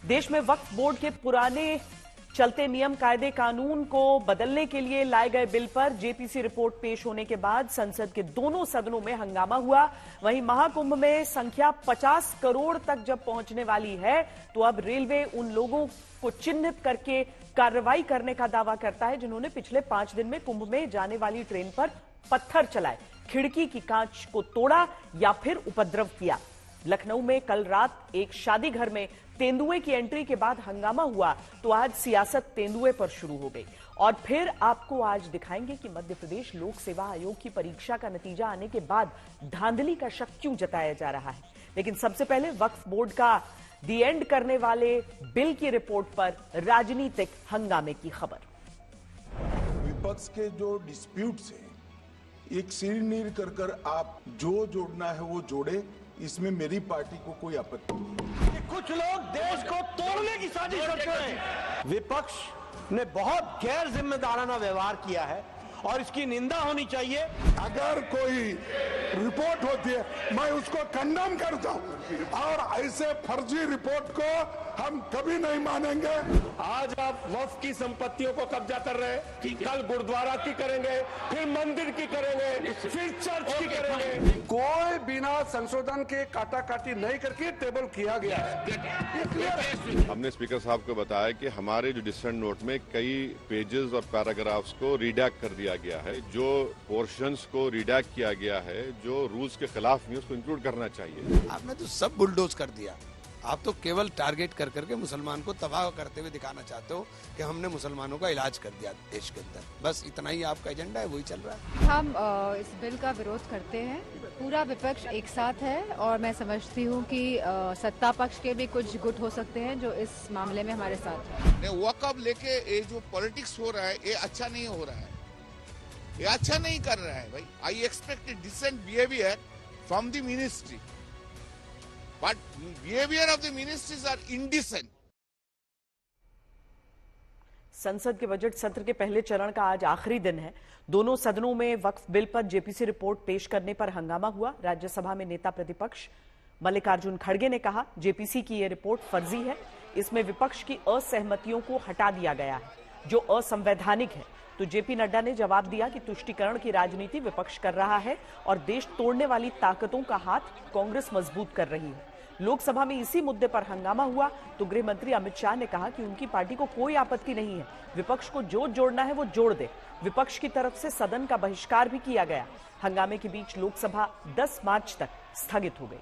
देश में वक्फ बोर्ड के पुराने चलते नियम कायदे कानून को बदलने के लिए लाए गए बिल पर जेपीसी रिपोर्ट पेश होने के बाद संसद के दोनों सदनों में हंगामा हुआ। वहीं महाकुंभ में संख्या 50 करोड़ तक जब पहुंचने वाली है तो अब रेलवे उन लोगों को चिन्हित करके कार्रवाई करने का दावा करता है जिन्होंने पिछले 5 दिन में कुंभ में जाने वाली ट्रेन पर पत्थर चलाए, खिड़की की कांच को तोड़ा या फिर उपद्रव किया। लखनऊ में कल रात एक शादी घर में तेंदुए की एंट्री के बाद हंगामा हुआ तो आज सियासत तेंदुए पर शुरू हो गई। और फिर आपको आज दिखाएंगे कि मध्य प्रदेश लोक सेवा आयोग की परीक्षा का नतीजा आने के बाद धांधली का शक क्यों जताया जा रहा है। लेकिन सबसे पहले वक्फ बोर्ड का दी एंड करने वाले बिल की रिपोर्ट पर राजनीतिक हंगामे की खबर। विपक्ष के जो डिस्प्यूट्स है, एक सिर कर आप जो जोड़ना है वो जोड़े, इसमें मेरी पार्टी को कोई आपत्ति नहीं। कुछ लोग देश को तोड़ने की साजिश करते हैं। विपक्ष ने बहुत गैर जिम्मेदाराना व्यवहार किया है और इसकी निंदा होनी चाहिए। अगर कोई रिपोर्ट होती है मैं उसको कंडेम करता हूं और ऐसे फर्जी रिपोर्ट को हम कभी नहीं मानेंगे। आज आप वक्फ की संपत्तियों को कब्जा कर रहे हैं, कल गुरुद्वारा की करेंगे, फिर मंदिर की करेंगे, फिर चर्च की करेंगे। कोई बिना संशोधन के काटाकाटी नहीं करके टेबल किया गया है। हमने स्पीकर साहब को बताया कि हमारे जो डिसेंट नोट में कई पेजेस और पैराग्राफ्स को रिडैक्ट कर दिया गया है। जो पोर्शंस को रिडैक्ट किया गया है, जो रूल्स के खिलाफ नहीं, उसको इंक्लूड करना चाहिए। आपने तो सब बुलडोज कर दिया। आप तो केवल टारगेट कर करके मुसलमान को तबाह करते हुए दिखाना चाहते हो कि हमने मुसलमानों का इलाज कर दिया देश के अंदर। बस इतना ही आपका एजेंडा है, वही चल रहा है। हम इस बिल का विरोध करते हैं। पूरा विपक्ष एक साथ है और मैं समझती हूँ कि सत्ता पक्ष के भी कुछ गुट हो सकते हैं जो इस मामले में हमारे साथ हैं। वक़्फ़ लेके ये जो पॉलिटिक्स हो रहा है ये अच्छा नहीं हो रहा है, ये अच्छा नहीं कर रहा है भाई। I expect a decent behaviour from the ministry, but behaviour of the ministries are indecent. संसद के बजट सत्र के पहले चरण का आज आखिरी दिन है। दोनों सदनों में वक्फ बिल पर जेपीसी रिपोर्ट पेश करने पर हंगामा हुआ। राज्यसभा में नेता प्रतिपक्ष मल्लिकार्जुन खड़गे ने कहा, जेपीसी की यह रिपोर्ट फर्जी है, इसमें विपक्ष की असहमतियों को हटा दिया गया है जो असंवैधानिक है। तो जेपी नड्डा ने जवाब दिया कि तुष्टीकरण की राजनीति विपक्ष कर रहा है और देश तोड़ने वाली ताकतों का हाथ कांग्रेस मजबूत कर रही है। लोकसभा में इसी मुद्दे पर हंगामा हुआ तो गृह मंत्री अमित शाह ने कहा कि उनकी पार्टी को कोई आपत्ति नहीं है, विपक्ष को जो जोड़ना है वो जोड़ दे। विपक्ष की तरफ से सदन का बहिष्कार भी किया गया। हंगामे के बीच लोकसभा 10 मार्च तक स्थगित हो गई।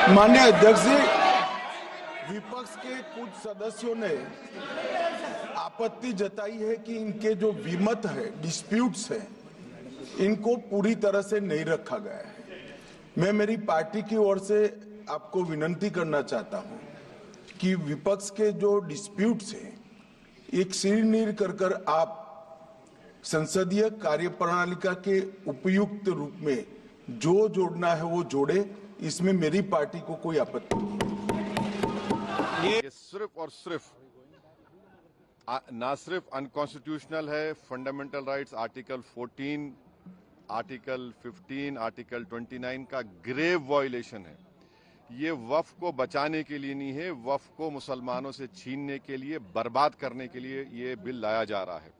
माननीय अध्यक्ष जी, विपक्ष के कुछ सदस्यों ने आपत्ति जताई है कि इनके जो विमत है, डिस्प्यूट्स है, इनको पूरी तरह से नहीं रखा गया है। मैं मेरी पार्टी की ओर से आपको विनती करना चाहता हूं कि विपक्ष के जो डिस्प्यूट्स हैं, एक सिर कर आप संसदीय कार्यप्रणालिका के उपयुक्त रूप में जो जोड़ना है वो जोड़े, इसमें मेरी पार्टी को कोई आपत्ति नहीं। ये सिर्फ और सिर्फ ना सिर्फ अनकॉन्स्टिट्यूशनल है, fundamental rights article 14, article 15, article 29 का ग्रेव वायलेशन है। ये वक्फ को बचाने के लिए नहीं है, वक्फ को मुसलमानों से छीनने के लिए, बर्बाद करने के लिए ये बिल लाया जा रहा है।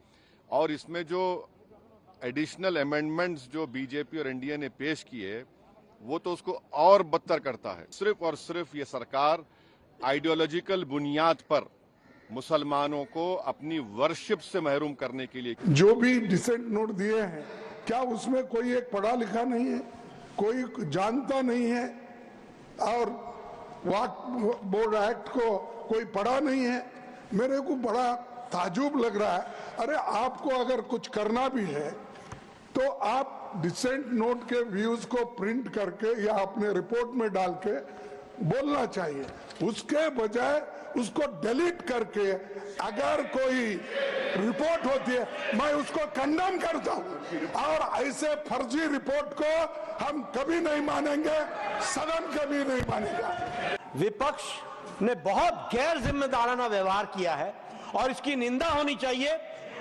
और इसमें जो एडिशनल अमेंडमेंट्स जो बीजेपी और एनडीए ने पेश किए वो तो उसको और बदतर करता है। सिर्फ और सिर्फ ये सरकार आइडियोलॉजिकल बुनियाद पर मुसलमानों को अपनी वर्शिप से महरूम करने के लिए जो भी डिसेंट नोट दिए हैं, क्या उसमें कोई एक पढ़ा लिखा नहीं है, कोई जानता नहीं है और वक्फ बोर्ड एक्ट को कोई पढ़ा नहीं है? मेरे को बड़ा ताजुब लग रहा है। अरे आपको अगर कुछ करना भी है तो आप डिसेंट नोट के व्यूज को प्रिंट करके या अपने रिपोर्ट में डाल के बोलना चाहिए, उसके बजाय उसको डिलीट करके अगर कोई रिपोर्ट होती है मैं उसको कंडेम करता हूं और ऐसे फर्जी रिपोर्ट को हम कभी नहीं मानेंगे, सदन कभी नहीं मानेगा। विपक्ष ने बहुत गैर जिम्मेदाराना व्यवहार किया है और इसकी निंदा होनी चाहिए।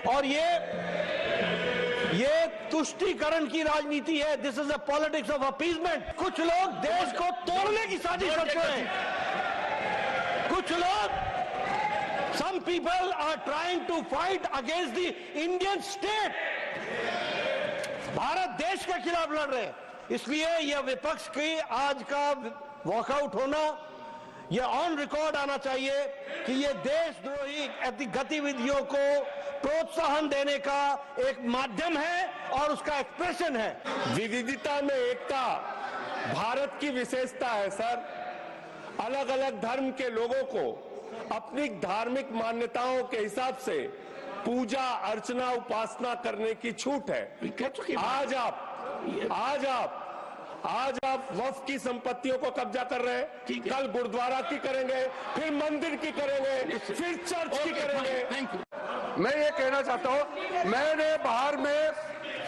और ये तुष्टीकरण की राजनीति है। This is a politics of appeasement. कुछ लोग देश को तोड़ने की साजिश करते हैं। कुछ लोग some people are trying to fight against the Indian state. Bharat देश के खिलाफ लड़ रहे हैं। इसलिए यह विपक्ष की आज का वॉकआउट होना, यह ऑन रिकॉर्ड आना चाहिए कि यह देशद्रोही गतिविधियों को प्रोत्साहन देने का एक माध्यम है और उसका एक्सप्रेशन है। विविधता में एकता भारत की विशेषता है सर। अलग अलग धर्म के लोगों को अपनी धार्मिक मान्यताओं के हिसाब से पूजा अर्चना उपासना करने की छूट है। आज आप वक्फ की संपत्तियों को कब्जा कर रहे हैं, कल गुरुद्वारा की करेंगे, फिर मंदिर की करेंगे, फिर चर्च की करेंगे। मैं ये कहना चाहता हूँ, मैंने बाहर में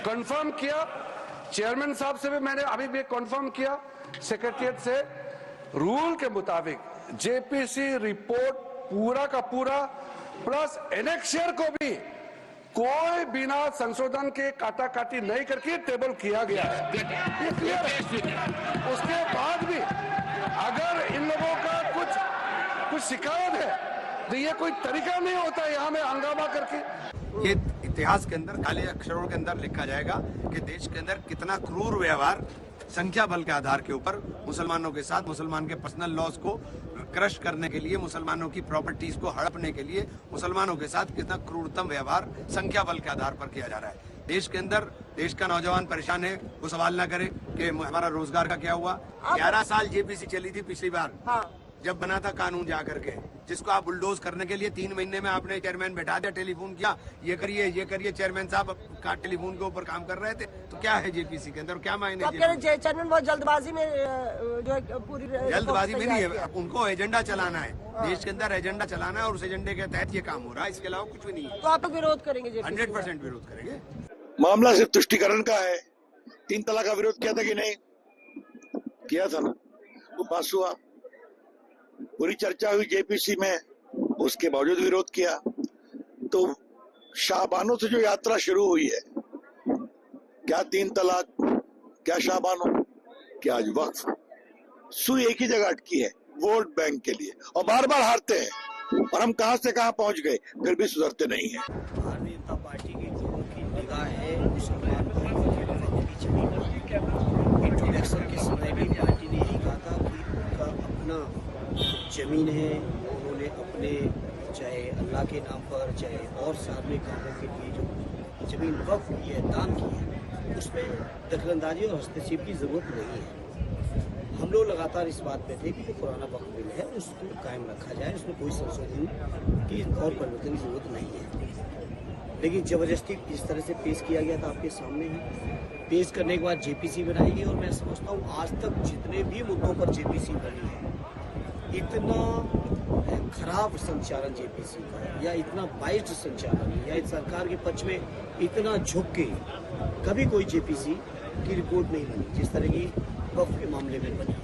कंफर्म किया, चेयरमैन साहब से भी मैंने अभी भी कंफर्म किया, सेक्रेटरिएट से, रूल के मुताबिक जेपीसी रिपोर्ट पूरा का पूरा प्लस एनेक्शियर को भी कोई बिना संशोधन के काटाकाटी नहीं करके टेबल किया गया है। ये क्लियर है। उसके बाद भी अगर इन लोगों का कुछ शिकायत है तो ये कोई तरीका नहीं होता है यहाँ में हंगामा करके। ये इतिहास के अंदर काले अक्षरों के अंदर लिखा जाएगा कि देश के अंदर कितना क्रूर व्यवहार संख्या बल के आधार के ऊपर मुसलमानों के साथ, मुसलमान के पर्सनल लॉज को क्रश करने के लिए, मुसलमानों की प्रॉपर्टीज को हड़पने के लिए मुसलमानों के साथ कितना क्रूरतम व्यवहार संख्या बल के आधार पर किया जा रहा है। देश के अंदर देश का नौजवान परेशान है, वो सवाल ना करे कि हमारा रोजगार का क्या हुआ। 11 साल जेपीसी चली थी पिछली बार, जब बना था कानून जा करके, जिसको आप बुलडोज करने के लिए 3 महीने में आपने चेयरमैन बैठा दिया, टेलीफोन किया, ये करिए। चेयरमैन साहब का टेलीफोन के ऊपर काम कर रहे थे। तो क्या है जेपीसी के अंदर, क्या मायने? चेयरमैन बहुत जल्दबाजी में जो पूरी जल्दबाजी में नहीं है, उनको एजेंडा चलाना है, देश के अंदर एजेंडा चलाना है और उस एजेंडे के तहत ये काम हो रहा है, इसके अलावा कुछ भी नहीं है। तो आप विरोध करेंगे? 100% विरोध करेंगे। मामला सिर्फ तुष्टीकरण का है। 3 तलाक का विरोध किया था कि नहीं? किया था ना, वो पास हुआ, पूरी चर्चा हुई जेपीसी में, उसके बावजूद विरोध किया। तो शाहबानों से जो यात्रा शुरू हुई है, क्या 3 तलाक, क्या शाहबानों, क्या आज वक्फ, सुई एक ही जगह अटकी है, वोट बैंक के लिए, और बार बार हारते हैं। और हम कहां से कहां पहुंच गए, फिर भी सुधरते नहीं है। भारतीय जनता पार्टी के लोगों की निगाह है मुसलमान इंट्रोडक्शन के समय भी पार्टी ने यही कहा था कि उनका अपना जमीन है, उन्होंने अपने चाहे अल्लाह के नाम पर चाहे और सार्वजनिक कामों के लिए जो जमीन वक्फ की है, दान की है, उसमें दखलंदाजी और हस्तक्षेप की जरूरत नहीं है। हम लोग लगातार इस बात पे थे कि जो पुराना वक्फ बिल है उसको कायम रखा जाए, उसमें कोई संशोधन की और परिवर्तन की जरूरत नहीं है। लेकिन जबरदस्ती जिस तरह से पेश किया गया था आपके सामने ही, पेश करने के बाद जेपीसी बनाई, और मैं समझता हूँ आज तक जितने भी मुद्दों पर जेपीसी बनी है, इतना खराब संचालन जेपीसी का या इतना बाइज्ड संचालन या इस सरकार के पक्ष में इतना झुक के कभी कोई जेपीसी की रिपोर्ट नहीं बनी जिस तरह की वक्फ के मामले में बनी।